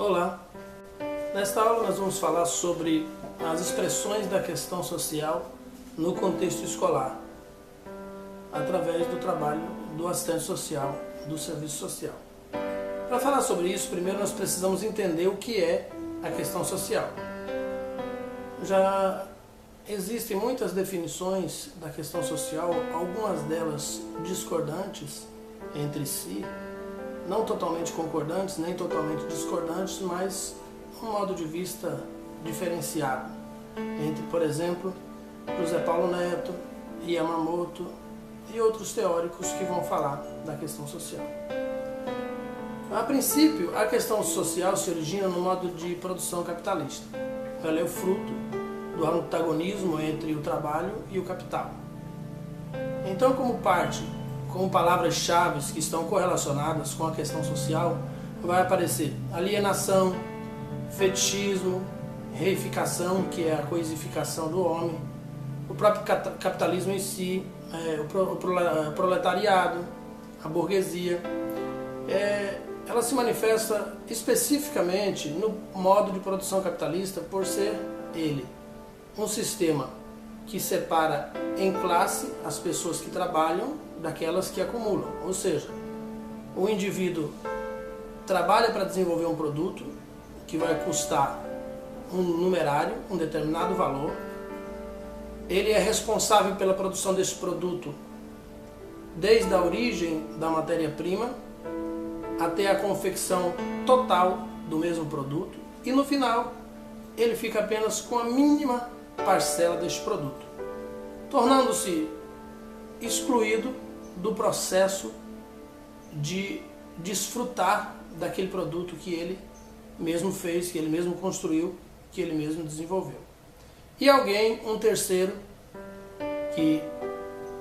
Olá! Nesta aula nós vamos falar sobre as expressões da questão social no contexto escolar, através do trabalho do assistente social, do serviço social. Para falar sobre isso, primeiro nós precisamos entender o que é a questão social. Já existem muitas definições da questão social, algumas delas discordantes entre si, não totalmente concordantes, nem totalmente discordantes, mas um modo de vista diferenciado entre, por exemplo, José Paulo Neto, Yamamoto e outros teóricos que vão falar da questão social. A princípio, a questão social se origina no modo de produção capitalista. Ela é o fruto do antagonismo entre o trabalho e o capital. Então, como palavras-chave que estão correlacionadas com a questão social, vai aparecer alienação, fetichismo, reificação, que é a coisificação do homem, o próprio capitalismo em si, o proletariado, a burguesia. Ela se manifesta especificamente no modo de produção capitalista por ser ele um sistema que separa em classe as pessoas que trabalham daquelas que acumulam. Ou seja, o indivíduo trabalha para desenvolver um produto que vai custar um numerário, um determinado valor. Ele é responsável pela produção desse produto desde a origem da matéria-prima até a confecção total do mesmo produto, e no final ele fica apenas com a mínima parcela deste produto, tornando-se excluído do processo de desfrutar daquele produto que ele mesmo fez, que ele mesmo construiu, que ele mesmo desenvolveu. E alguém, um terceiro, que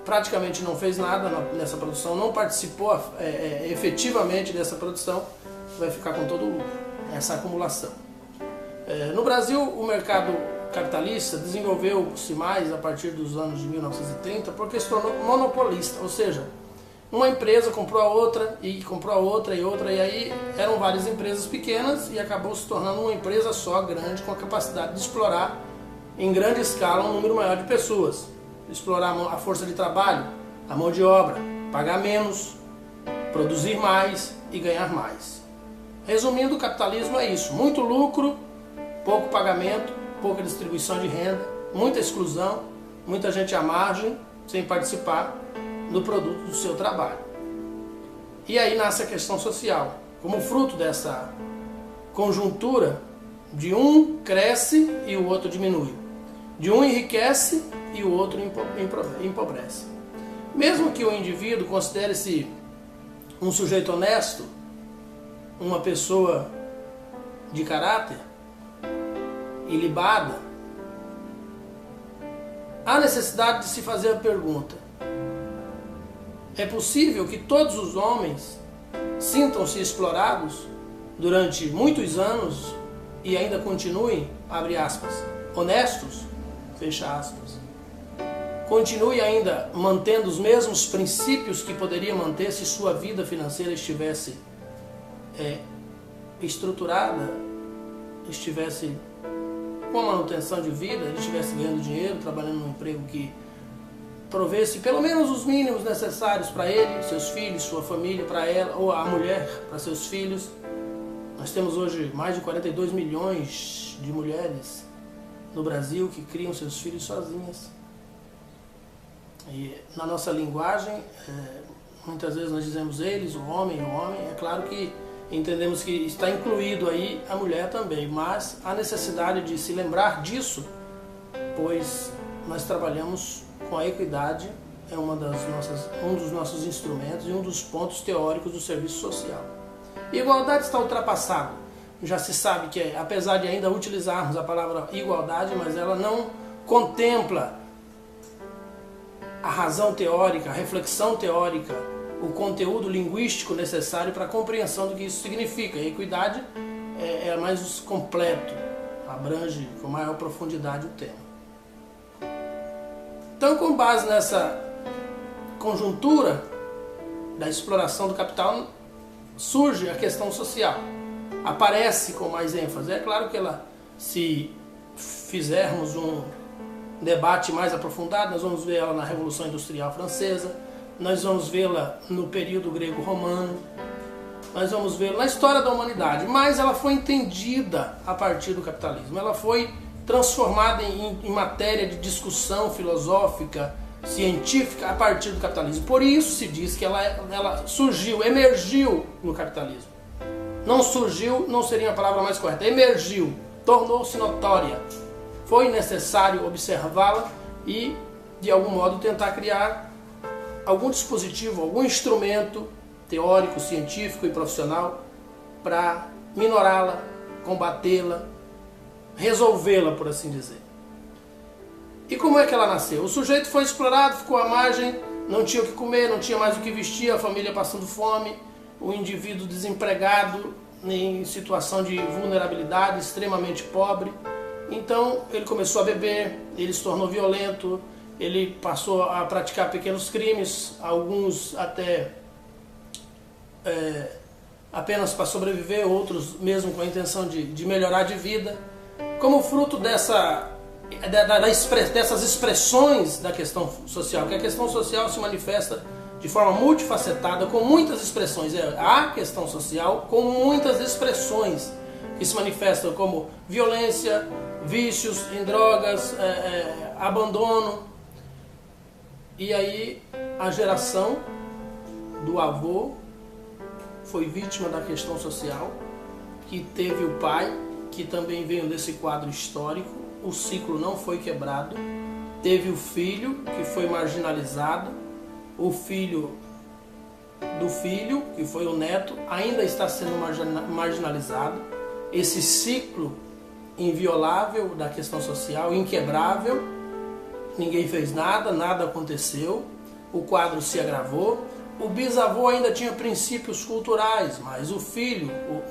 praticamente não fez nada nessa produção, não participou efetivamente dessa produção, vai ficar com todo o lucro, essa acumulação. No Brasil, o mercado capitalista desenvolveu-se mais a partir dos anos de 1930 porque se tornou monopolista, ou seja, uma empresa comprou a outra e comprou a outra e outra, e aí eram várias empresas pequenas e acabou se tornando uma empresa só, grande, com a capacidade de explorar em grande escala um número maior de pessoas, explorar a força de trabalho, a mão de obra, pagar menos, produzir mais e ganhar mais. Resumindo, o capitalismo é isso: muito lucro, pouco pagamento, pouca distribuição de renda, muita exclusão, muita gente à margem, sem participar do produto do seu trabalho. E aí nasce a questão social, como fruto dessa conjuntura de um cresce e o outro diminui, de um enriquece e o outro empobrece. Mesmo que o indivíduo considere-se um sujeito honesto, uma pessoa de caráter, ilibada, há necessidade de se fazer a pergunta: é possível que todos os homens sintam-se explorados durante muitos anos e ainda continuem, abre aspas, honestos, fecha aspas? Continue ainda mantendo os mesmos princípios que poderia manter se sua vida financeira estivesse estruturada, estivesse com a manutenção de vida, ele estivesse ganhando dinheiro, trabalhando num emprego que provesse pelo menos os mínimos necessários para ele, seus filhos, sua família, para ela, ou a mulher, para seus filhos. Nós temos hoje mais de 42 milhões de mulheres no Brasil que criam seus filhos sozinhas. E na nossa linguagem, muitas vezes nós dizemos eles, o homem. É claro que entendemos que está incluído aí a mulher também, mas há necessidade de se lembrar disso, pois nós trabalhamos com a equidade, é um dos nossos instrumentos e um dos pontos teóricos do serviço social. Igualdade está ultrapassado. Já se sabe que, apesar de ainda utilizarmos a palavra igualdade, mas ela não contempla a razão teórica, a reflexão teórica, o conteúdo linguístico necessário para a compreensão do que isso significa. A equidade é mais completo, abrange com maior profundidade o tema. Então, com base nessa conjuntura da exploração do capital, surge a questão social. aparece com mais ênfase. É claro que ela, se fizermos um debate mais aprofundado, nós vamos ver ela na Revolução Industrial Francesa, nós vamos vê-la no período grego-romano, nós vamos vê-la na história da humanidade, mas ela foi entendida a partir do capitalismo, ela foi transformada em matéria de discussão filosófica, científica a partir do capitalismo. Por isso se diz que ela surgiu, emergiu no capitalismo. Não surgiu, não seria a palavra mais correta, emergiu, tornou-se notória. Foi necessário observá-la e, de algum modo, tentar criar algum dispositivo, algum instrumento teórico, científico e profissional para minorá-la, combatê-la, resolvê-la, por assim dizer. E como é que ela nasceu? O sujeito foi explorado, ficou à margem, não tinha o que comer, não tinha mais o que vestir, a família passando fome, o indivíduo desempregado, em situação de vulnerabilidade, extremamente pobre. Então ele começou a beber, ele se tornou violento, ele passou a praticar pequenos crimes, alguns até apenas para sobreviver, outros mesmo com a intenção de melhorar de vida. Como fruto dessas expressões da questão social, que a questão social se manifesta de forma multifacetada, com muitas expressões. A questão social com muitas expressões que se manifestam como violência, vícios em drogas, abandono. E aí a geração do avô foi vítima da questão social, que teve o pai, que também veio desse quadro histórico, o ciclo não foi quebrado, teve o filho, que foi marginalizado, o filho do filho, que foi o neto, ainda está sendo marginalizado. Esse ciclo inviolável da questão social, inquebrável, ninguém fez nada, nada aconteceu, o quadro se agravou. O bisavô ainda tinha princípios culturais, mas o filho,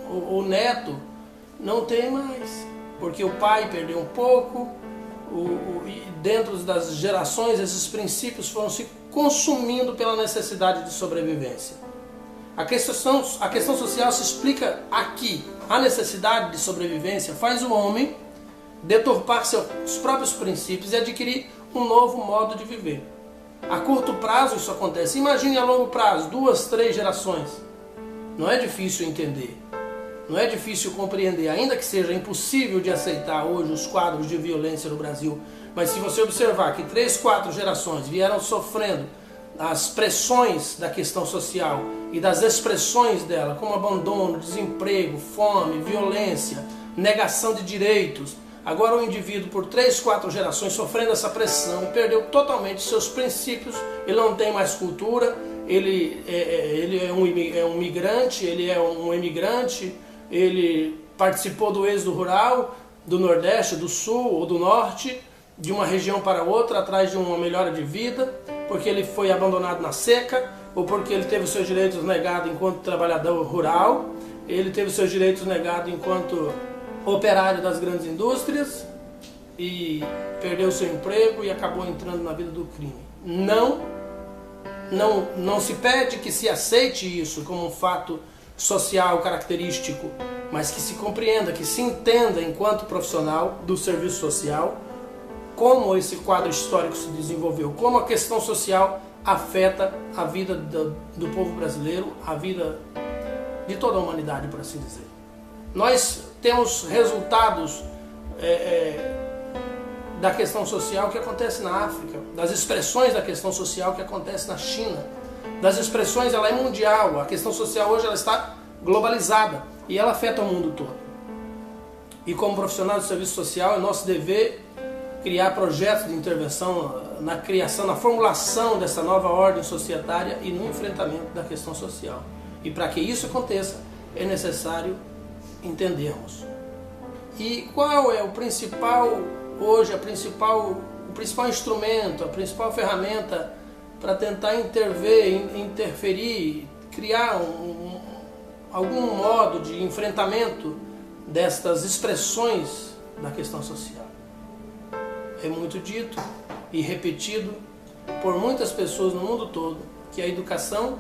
o neto, não tem mais, porque o pai perdeu um pouco, e dentro das gerações esses princípios foram se consumindo pela necessidade de sobrevivência. A questão social se explica aqui. A necessidade de sobrevivência faz o homem deturpar seus próprios princípios e adquirir um novo modo de viver. A curto prazo isso acontece. Imagine a longo prazo, 2, 3 gerações. Não é difícil entender. Não é difícil compreender, ainda que seja impossível de aceitar hoje os quadros de violência no Brasil. Mas se você observar que 3, 4 gerações vieram sofrendo as pressões da questão social e das expressões dela, como abandono, desemprego, fome, violência, negação de direitos. Agora o indivíduo, por 3, 4 gerações, sofrendo essa pressão, perdeu totalmente seus princípios, ele não tem mais cultura, ele é um migrante, ele é um emigrante, ele participou do êxodo rural, do Nordeste, do Sul ou do Norte, de uma região para outra, atrás de uma melhora de vida, porque ele foi abandonado na seca, ou porque ele teve os seus direitos negados enquanto trabalhador rural, ele teve os seus direitos negados enquanto operário das grandes indústrias, e perdeu seu emprego e acabou entrando na vida do crime. Não se pede que se aceite isso como um fato social característico, mas que se compreenda, que se entenda enquanto profissional do serviço social, como esse quadro histórico se desenvolveu, como a questão social afeta a vida do povo brasileiro, a vida de toda a humanidade, por assim dizer. Nós temos resultados da questão social que acontece na África, das expressões da questão social que acontece na China, das expressões, ela é mundial, a questão social hoje ela está globalizada e ela afeta o mundo todo. E como profissional de serviço social é nosso dever criar projetos de intervenção na criação, na formulação dessa nova ordem societária e no enfrentamento da questão social. E para que isso aconteça é necessário entendermos. E qual é o principal, hoje, o principal instrumento, a principal ferramenta para tentar interferir, criar algum modo de enfrentamento destas expressões da questão social? É muito dito e repetido por muitas pessoas no mundo todo que a educação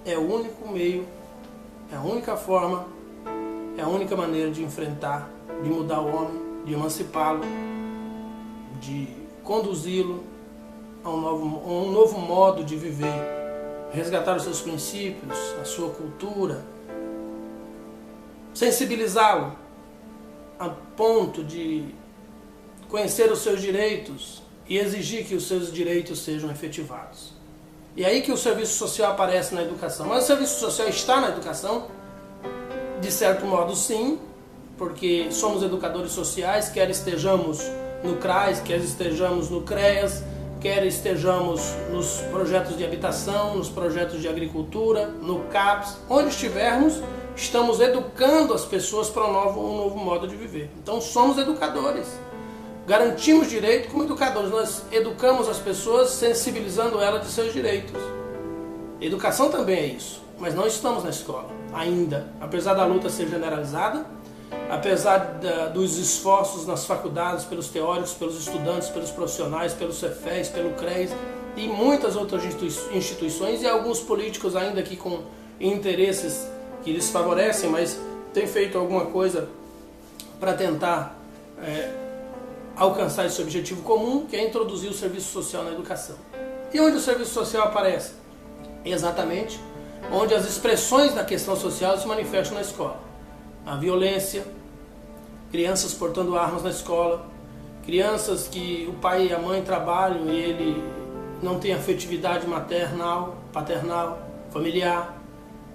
é o único meio, É a única forma, é a única maneira de enfrentar, de mudar o homem, de emancipá-lo, de conduzi-lo a um novo modo de viver, resgatar os seus princípios, a sua cultura, sensibilizá-lo a ponto de conhecer os seus direitos e exigir que os seus direitos sejam efetivados. E aí que o serviço social aparece na educação. Mas o serviço social está na educação? De certo modo, sim, porque somos educadores sociais, quer estejamos no CRAS, quer estejamos no CREAS, quer estejamos nos projetos de habitação, nos projetos de agricultura, no CAPS, onde estivermos, estamos educando as pessoas para um novo modo de viver. Então somos educadores. Garantimos direito como educadores. Nós educamos as pessoas sensibilizando elas de seus direitos. Educação também é isso, mas não estamos na escola ainda. Apesar da luta ser generalizada, apesar dos esforços nas faculdades, pelos teóricos, pelos estudantes, pelos profissionais, pelos Cefés, pelo CREAS e muitas outras instituições e alguns políticos ainda aqui com interesses que lhes favorecem, mas tem feito alguma coisa para tentar alcançar esse objetivo comum, que é introduzir o serviço social na educação. E onde o serviço social aparece? Exatamente onde as expressões da questão social se manifestam na escola. A violência, crianças portando armas na escola, crianças que o pai e a mãe trabalham e ele não tem afetividade maternal, paternal, familiar,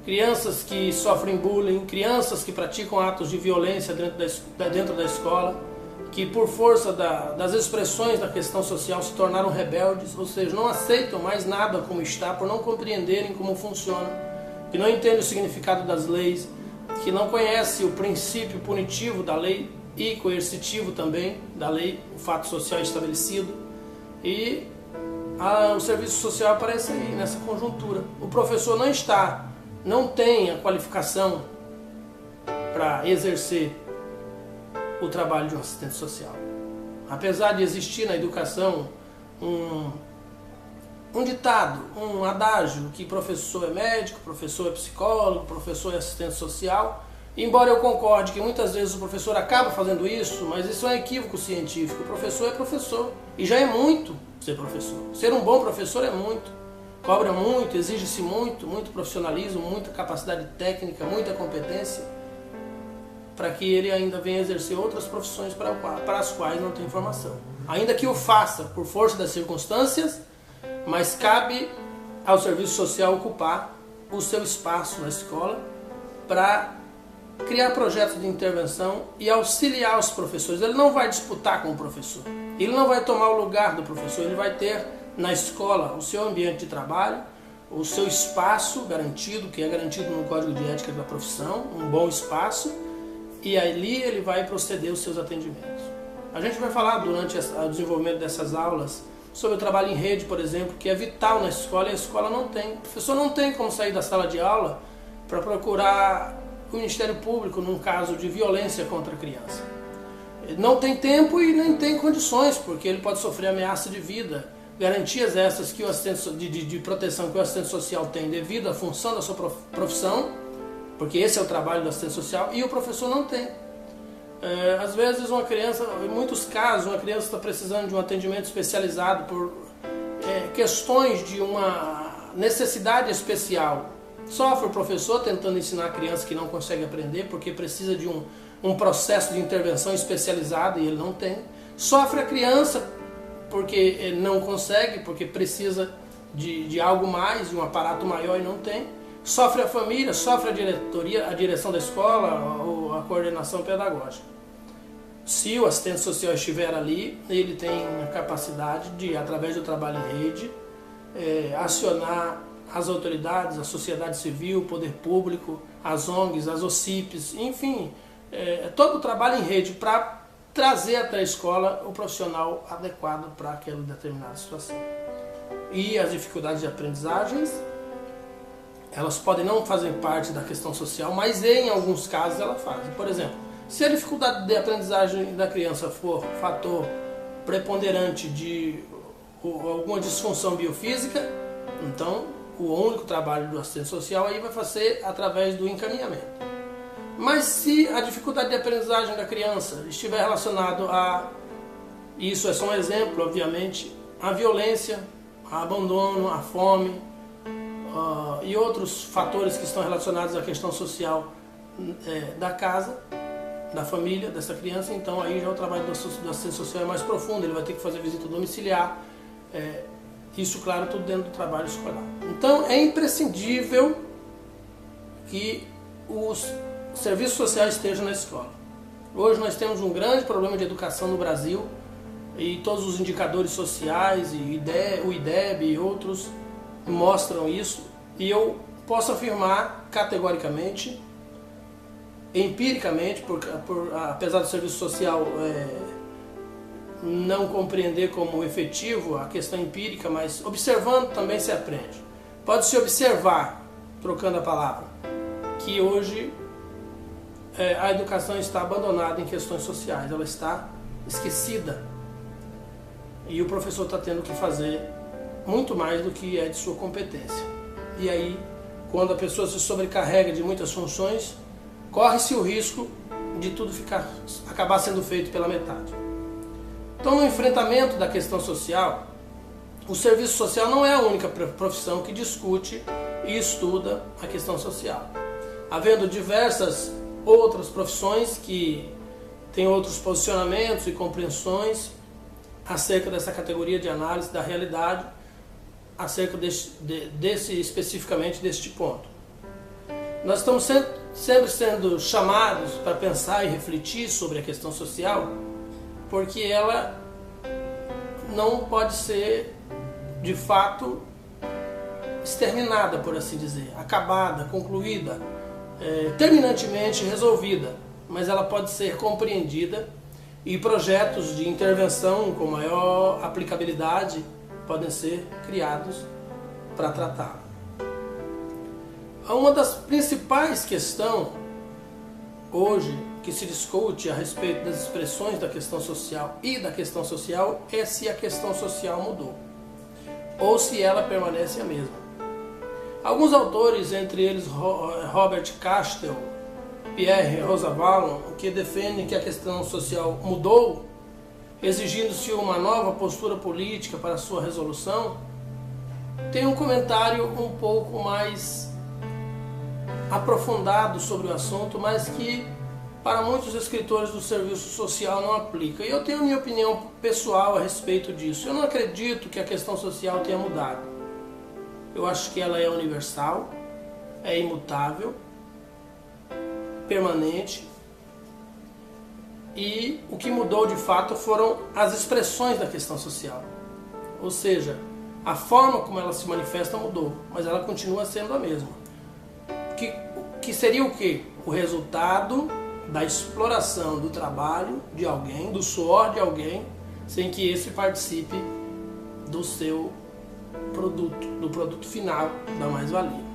crianças que sofrem bullying, crianças que praticam atos de violência dentro da escola, que por força das expressões da questão social se tornaram rebeldes, ou seja, não aceitam mais nada como está, por não compreenderem como funciona, que não entendem o significado das leis, que não conhece o princípio punitivo da lei e coercitivo também da lei, o fato social estabelecido. E o serviço social aparece aí nessa conjuntura. O professor não tem a qualificação para exercer o trabalho de um assistente social. Apesar de existir na educação um ditado, um adágio que professor é médico, professor é psicólogo, professor é assistente social, embora eu concorde que muitas vezes o professor acaba fazendo isso, mas isso é um equívoco científico. O professor é professor e já é muito ser professor. Ser um bom professor é muito, cobra muito, exige-se muito profissionalismo, muita capacidade técnica, muita competência, para que ele ainda venha exercer outras profissões para as quais não tem formação. Ainda que o faça por força das circunstâncias, mas cabe ao serviço social ocupar o seu espaço na escola para criar projetos de intervenção e auxiliar os professores. Ele não vai disputar com o professor, ele não vai tomar o lugar do professor, ele vai ter na escola o seu ambiente de trabalho, o seu espaço garantido, que é garantido no Código de Ética da Profissão, um bom espaço, e ali ele vai proceder os seus atendimentos. A gente vai falar durante o desenvolvimento dessas aulas sobre o trabalho em rede, por exemplo, que é vital na escola e a escola não tem. O professor não tem como sair da sala de aula para procurar o Ministério Público num caso de violência contra a criança. Ele não tem tempo e nem tem condições, porque ele pode sofrer ameaça de vida. Garantias essas que o assistente de proteção que o assistente social tem devido à função da sua profissão, porque esse é o trabalho do assistente social, e o professor não tem. Às vezes uma criança, em muitos casos, uma criança está precisando de um atendimento especializado por questões de uma necessidade especial. Sofre o professor tentando ensinar a criança que não consegue aprender porque precisa de um processo de intervenção especializado e ele não tem. Sofre a criança porque ele não consegue, porque precisa de algo mais, de um aparato maior e não tem. Sofre a família, sofre a diretoria, a direção da escola ou a coordenação pedagógica. Se o assistente social estiver ali, ele tem a capacidade de, através do trabalho em rede, acionar as autoridades, a sociedade civil, o poder público, as ONGs, as OCIPs, enfim, todo o trabalho em rede para trazer até a escola o profissional adequado para aquela determinada situação. E as dificuldades de aprendizagens, elas podem não fazer parte da questão social, mas em alguns casos elas fazem. Por exemplo, se a dificuldade de aprendizagem da criança for fator preponderante de alguma disfunção biofísica, então o único trabalho do assistente social aí vai ser através do encaminhamento. Mas se a dificuldade de aprendizagem da criança estiver relacionado a, isso é só um exemplo, obviamente, a violência, a abandono, a fome e outros fatores que estão relacionados à questão social da casa, da família dessa criança, então aí já o trabalho do assistente social é mais profundo, ele vai ter que fazer visita domiciliar, isso, claro, tudo dentro do trabalho escolar. Então é imprescindível que os serviços sociais estejam na escola. Hoje nós temos um grande problema de educação no Brasil e todos os indicadores sociais, o IDEB e outros mostram isso, e eu posso afirmar categoricamente, empiricamente, apesar do serviço social não compreender como efetivo a questão empírica, mas observando também se aprende. Pode-se observar, trocando a palavra, que hoje a educação está abandonada em questões sociais, ela está esquecida e o professor está tendo que fazer muito mais do que é de sua competência. E aí, quando a pessoa se sobrecarrega de muitas funções, corre-se o risco de tudo acabar sendo feito pela metade. Então, no enfrentamento da questão social, o serviço social não é a única profissão que discute e estuda a questão social. Havendo diversas outras profissões que têm outros posicionamentos e compreensões acerca dessa categoria de análise da realidade, acerca especificamente deste ponto. Nós estamos sempre sendo chamados para pensar e refletir sobre a questão social, porque ela não pode ser, de fato, exterminada, por assim dizer, acabada, concluída, terminantemente resolvida, mas ela pode ser compreendida e projetos de intervenção com maior aplicabilidade podem ser criados para tratá-la. Uma das principais questões hoje que se discute a respeito das expressões da questão social e da questão social é se a questão social mudou ou se ela permanece a mesma. Alguns autores, entre eles Robert Kastel, Pierre Rosanvallon, que defendem que a questão social mudou, exigindo-se uma nova postura política para sua resolução, tem um comentário um pouco mais aprofundado sobre o assunto, mas que para muitos escritores do serviço social não aplica. E eu tenho a minha opinião pessoal a respeito disso. Eu não acredito que a questão social tenha mudado. Eu acho que ela é universal, é imutável, permanente, e o que mudou de fato foram as expressões da questão social. Ou seja, a forma como ela se manifesta mudou, mas ela continua sendo a mesma. Que seria o quê? O resultado da exploração do trabalho de alguém, do suor de alguém, sem que esse participe do seu produto, do produto final, da mais-valia.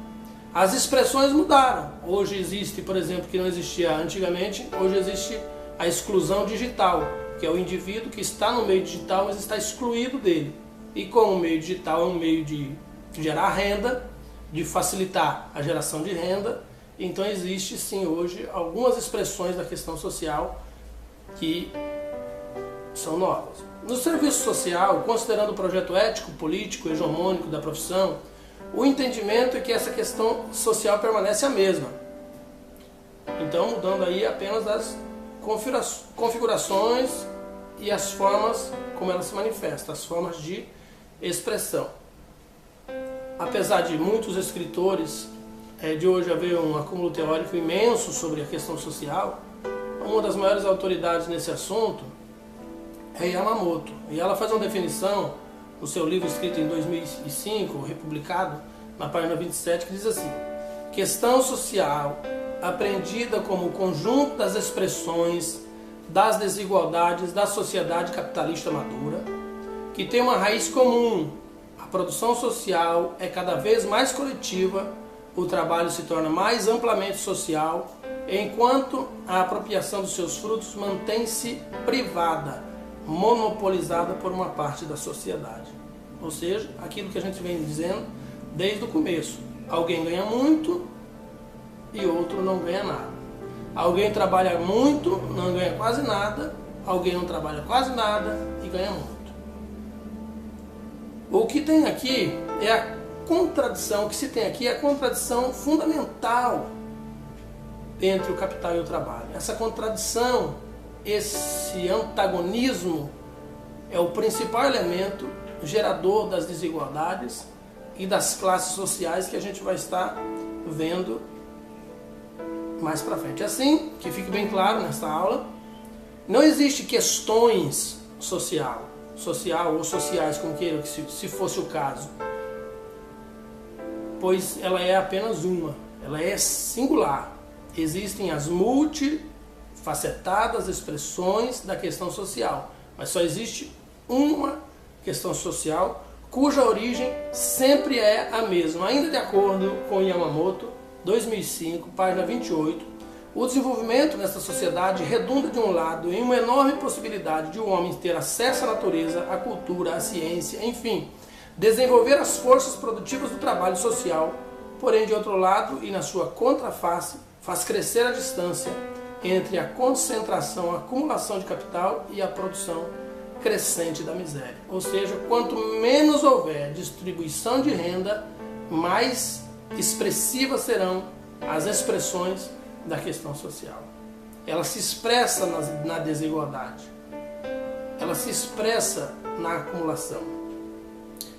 As expressões mudaram. Hoje existe, por exemplo, que não existia antigamente, hoje existe a exclusão digital, que é o indivíduo que está no meio digital, mas está excluído dele. E como o meio digital é um meio de gerar renda, de facilitar a geração de renda, então existe sim hoje algumas expressões da questão social que são novas. No serviço social, considerando o projeto ético, político, hegemônico da profissão, o entendimento é que essa questão social permanece a mesma. Então, mudando aí apenas as configurações e as formas como ela se manifesta, as formas de expressão. Apesar de muitos escritores de hoje haver um acúmulo teórico imenso sobre a questão social, uma das maiores autoridades nesse assunto é Yamamoto. E ela faz uma definição no seu livro escrito em 2005, republicado, na página 27, que diz assim: questão social apreendida como o conjunto das expressões das desigualdades da sociedade capitalista madura, que tem uma raiz comum. A produção social é cada vez mais coletiva, o trabalho se torna mais amplamente social, enquanto a apropriação dos seus frutos mantém-se privada, monopolizada por uma parte da sociedade. Ou seja, aquilo que a gente vem dizendo desde o começo. Alguém ganha muito e outro não ganha nada. Alguém trabalha muito, não ganha quase nada. Alguém não trabalha quase nada e ganha muito. O que tem aqui é a contradição, o que se tem aqui é a contradição fundamental entre o capital e o trabalho. Essa contradição, esse antagonismo é o principal elemento gerador das desigualdades e das classes sociais que a gente vai estar vendo mais para frente. Assim, que fique bem claro nesta aula, não existe questões social ou sociais, como queira, se fosse o caso, pois ela é apenas uma, ela é singular. Existem as multifacetadas expressões da questão social, mas só existe uma questão social cuja origem sempre é a mesma. Ainda de acordo com Yamamoto, 2005, página 28, o desenvolvimento nesta sociedade redunda de um lado em uma enorme possibilidade de o homem ter acesso à natureza, à cultura, à ciência, enfim, desenvolver as forças produtivas do trabalho social, porém de outro lado e na sua contraface, faz crescer a distância entre a concentração, a acumulação de capital e a produção crescente da miséria. Ou seja, quanto menos houver distribuição de renda, mais expressivas serão as expressões da questão social. Ela se expressa na desigualdade. Ela se expressa na acumulação.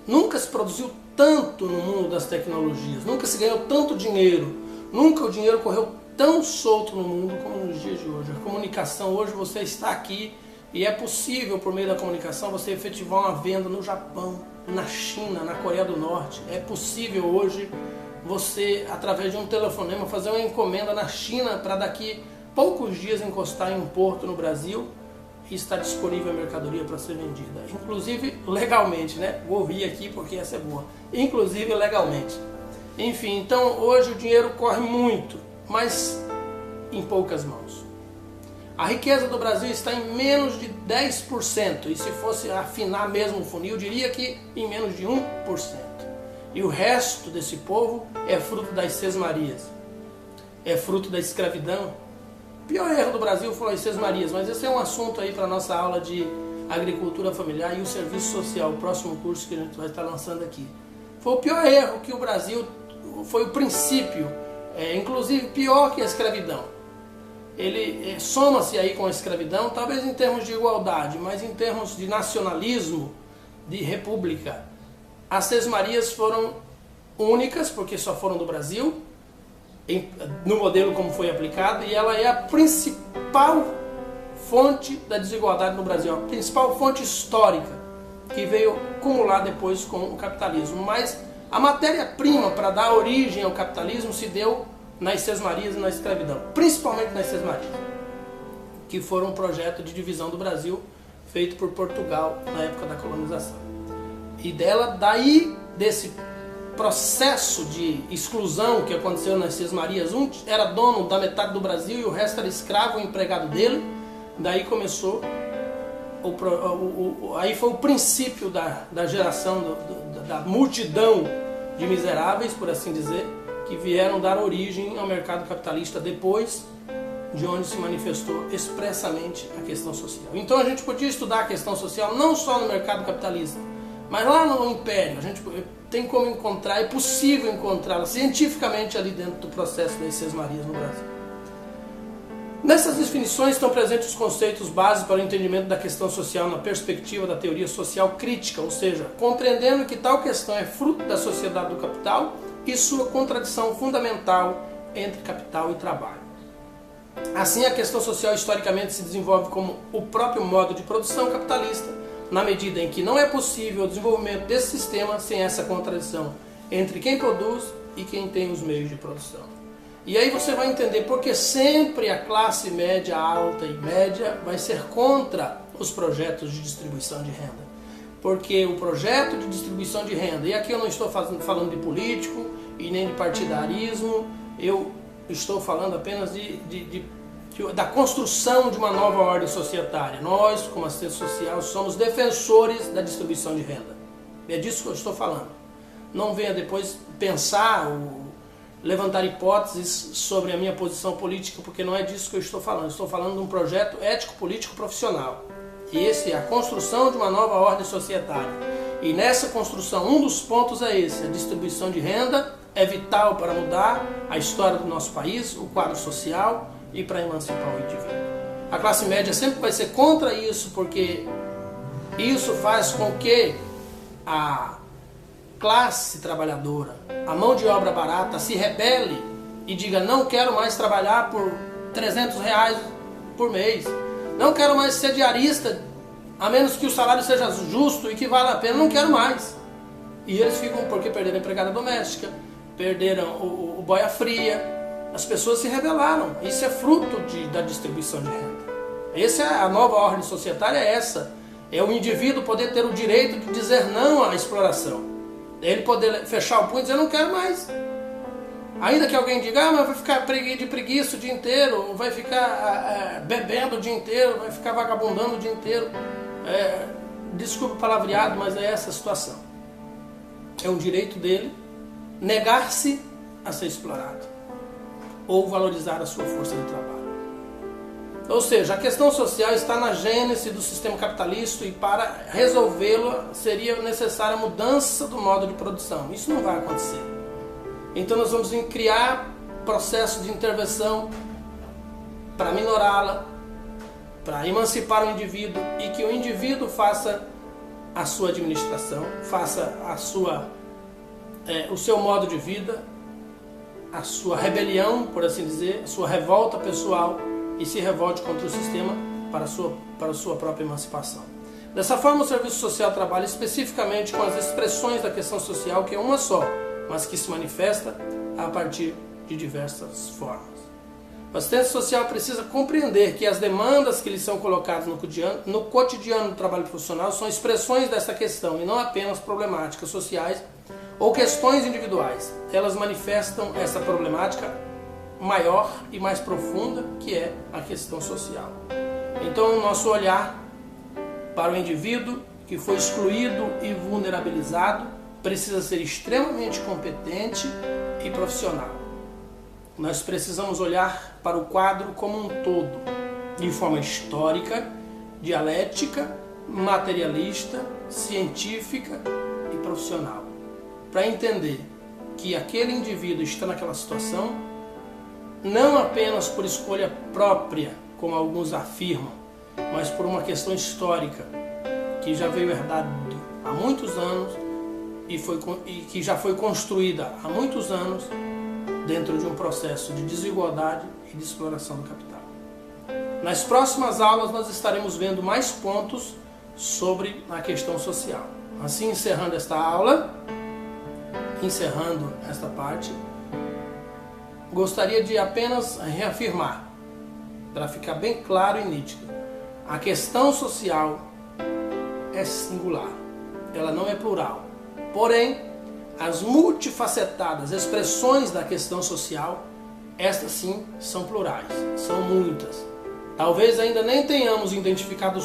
Nunca se produziu tanto no mundo das tecnologias, nunca se ganhou tanto dinheiro, nunca o dinheiro correu tão solto no mundo como nos dias de hoje. A comunicação, hoje você está aqui e é possível, por meio da comunicação, você efetivar uma venda no Japão, na China, na Coreia do Norte. É possível hoje você, através de um telefonema, fazer uma encomenda na China para daqui poucos dias encostar em um porto no Brasil e estar disponível a mercadoria para ser vendida. Inclusive legalmente, né? Vou rir aqui porque essa é boa. Inclusive legalmente. Enfim, então hoje o dinheiro corre muito, mas em poucas mãos. A riqueza do Brasil está em menos de 10%, e se fosse afinar mesmo o funil, eu diria que em menos de 1%. E o resto desse povo é fruto das sesmarias, é fruto da escravidão. O pior erro do Brasil foram as sesmarias, mas esse é um assunto aí para a nossa aula de agricultura familiar e o serviço social, o próximo curso que a gente vai estar lançando aqui. Foi o pior erro que o Brasil, foi o princípio, inclusive pior que a escravidão. Ele soma-se aí com a escravidão, talvez em termos de igualdade, mas em termos de nacionalismo, de república. As sesmarias foram únicas, porque só foram do Brasil, no modelo como foi aplicado, e ela é a principal fonte da desigualdade no Brasil, a principal fonte histórica que veio acumular depois com o capitalismo. Mas a matéria-prima para dar origem ao capitalismo se deu nas sesmarias e na escravidão, principalmente nas sesmarias, que foram um projeto de divisão do Brasil feito por Portugal na época da colonização. E daí desse processo de exclusão que aconteceu nas sesmarias, um era dono da metade do Brasil e o resto era escravo, empregado dele. Daí começou, aí foi o princípio da geração da multidão de miseráveis, por assim dizer, que vieram dar origem ao mercado capitalista depois de onde se manifestou expressamente a questão social. Então a gente podia estudar a questão social não só no mercado capitalista, mas lá no Império. A gente tem como encontrar, é possível encontrá-la cientificamente ali dentro do processo das sesmarias no Brasil. Nessas definições estão presentes os conceitos básicos para o entendimento da questão social na perspectiva da teoria social crítica, ou seja, compreendendo que tal questão é fruto da sociedade do capital e sua contradição fundamental entre capital e trabalho. Assim, a questão social historicamente se desenvolve como o próprio modo de produção capitalista, na medida em que não é possível o desenvolvimento desse sistema sem essa contradição entre quem produz e quem tem os meios de produção. E aí você vai entender porque sempre a classe média, alta e média vai ser contra os projetos de distribuição de renda. Porque o projeto de distribuição de renda, e aqui eu não estou falando de político e nem de partidarismo, eu estou falando apenas da construção de uma nova ordem societária. Nós, como assistência social, somos defensores da distribuição de renda. É disso que eu estou falando. não venha depois pensar ou levantar hipóteses sobre a minha posição política, porque não é disso que eu estou falando. Eu estou falando de um projeto ético-político profissional. E esse é a construção de uma nova ordem societária. E nessa construção, um dos pontos é esse: a distribuição de renda é vital para mudar a história do nosso país, o quadro social e para emancipar o indivíduo. A classe média sempre vai ser contra isso, porque isso faz com que a classe trabalhadora, a mão de obra barata, se rebele e diga: não quero mais trabalhar por R$300 por mês, não quero mais ser diarista, a menos que o salário seja justo e que vale a pena, não quero mais. E eles ficam, porque perderam a empregada doméstica, perderam o boia fria, as pessoas se rebelaram. Isso é fruto da distribuição de renda. Essa é a nova ordem societária, é essa. É o indivíduo poder ter o direito de dizer não à exploração. Ele poder fechar o punho e dizer: não quero mais. Ainda que alguém diga: mas vai ficar de preguiça o dia inteiro, vai ficar bebendo o dia inteiro, vai ficar vagabundando o dia inteiro. Desculpe o palavreado, mas é essa a situação. É um direito dele negar-se a ser explorado ou valorizar a sua força de trabalho. Ou seja, a questão social está na gênese do sistema capitalista, e para resolvê-la seria necessária a mudança do modo de produção. Isso não vai acontecer. Então nós vamos criar processos de intervenção para minorá-la, para emancipar o indivíduo, e que o indivíduo faça a sua administração, faça o seu modo de vida, a sua rebelião, por assim dizer, a sua revolta pessoal, e se revolte contra o sistema para a sua própria emancipação. Dessa forma, o serviço social trabalha especificamente com as expressões da questão social, que é uma só, mas que se manifesta a partir de diversas formas. O assistente social precisa compreender que as demandas que lhe são colocadas no cotidiano do trabalho profissional são expressões dessa questão e não apenas problemáticas sociais ou questões individuais. Elas manifestam essa problemática maior e mais profunda, que é a questão social. Então, o nosso olhar para o indivíduo que foi excluído e vulnerabilizado precisa ser extremamente competente e profissional. Nós precisamos olhar para o quadro como um todo, de forma histórica, dialética, materialista, científica e profissional, para entender que aquele indivíduo está naquela situação não apenas por escolha própria, como alguns afirmam, mas por uma questão histórica que já veio herdada há muitos anos e que já foi construída há muitos anos dentro de um processo de desigualdade e de exploração do capital. Nas próximas aulas nós estaremos vendo mais pontos sobre a questão social. Assim, encerrando esta aula, encerrando esta parte, gostaria de apenas reafirmar, para ficar bem claro e nítido: a questão social é singular, ela não é plural. Porém, as multifacetadas expressões da questão social, estas sim são plurais, são muitas. Talvez ainda nem tenhamos identificado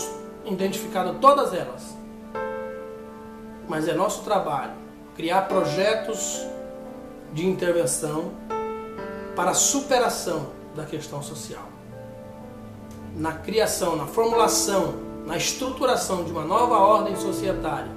todas elas, mas é nosso trabalho criar projetos de intervenção para a superação da questão social. Na criação, na formulação, na estruturação de uma nova ordem societária,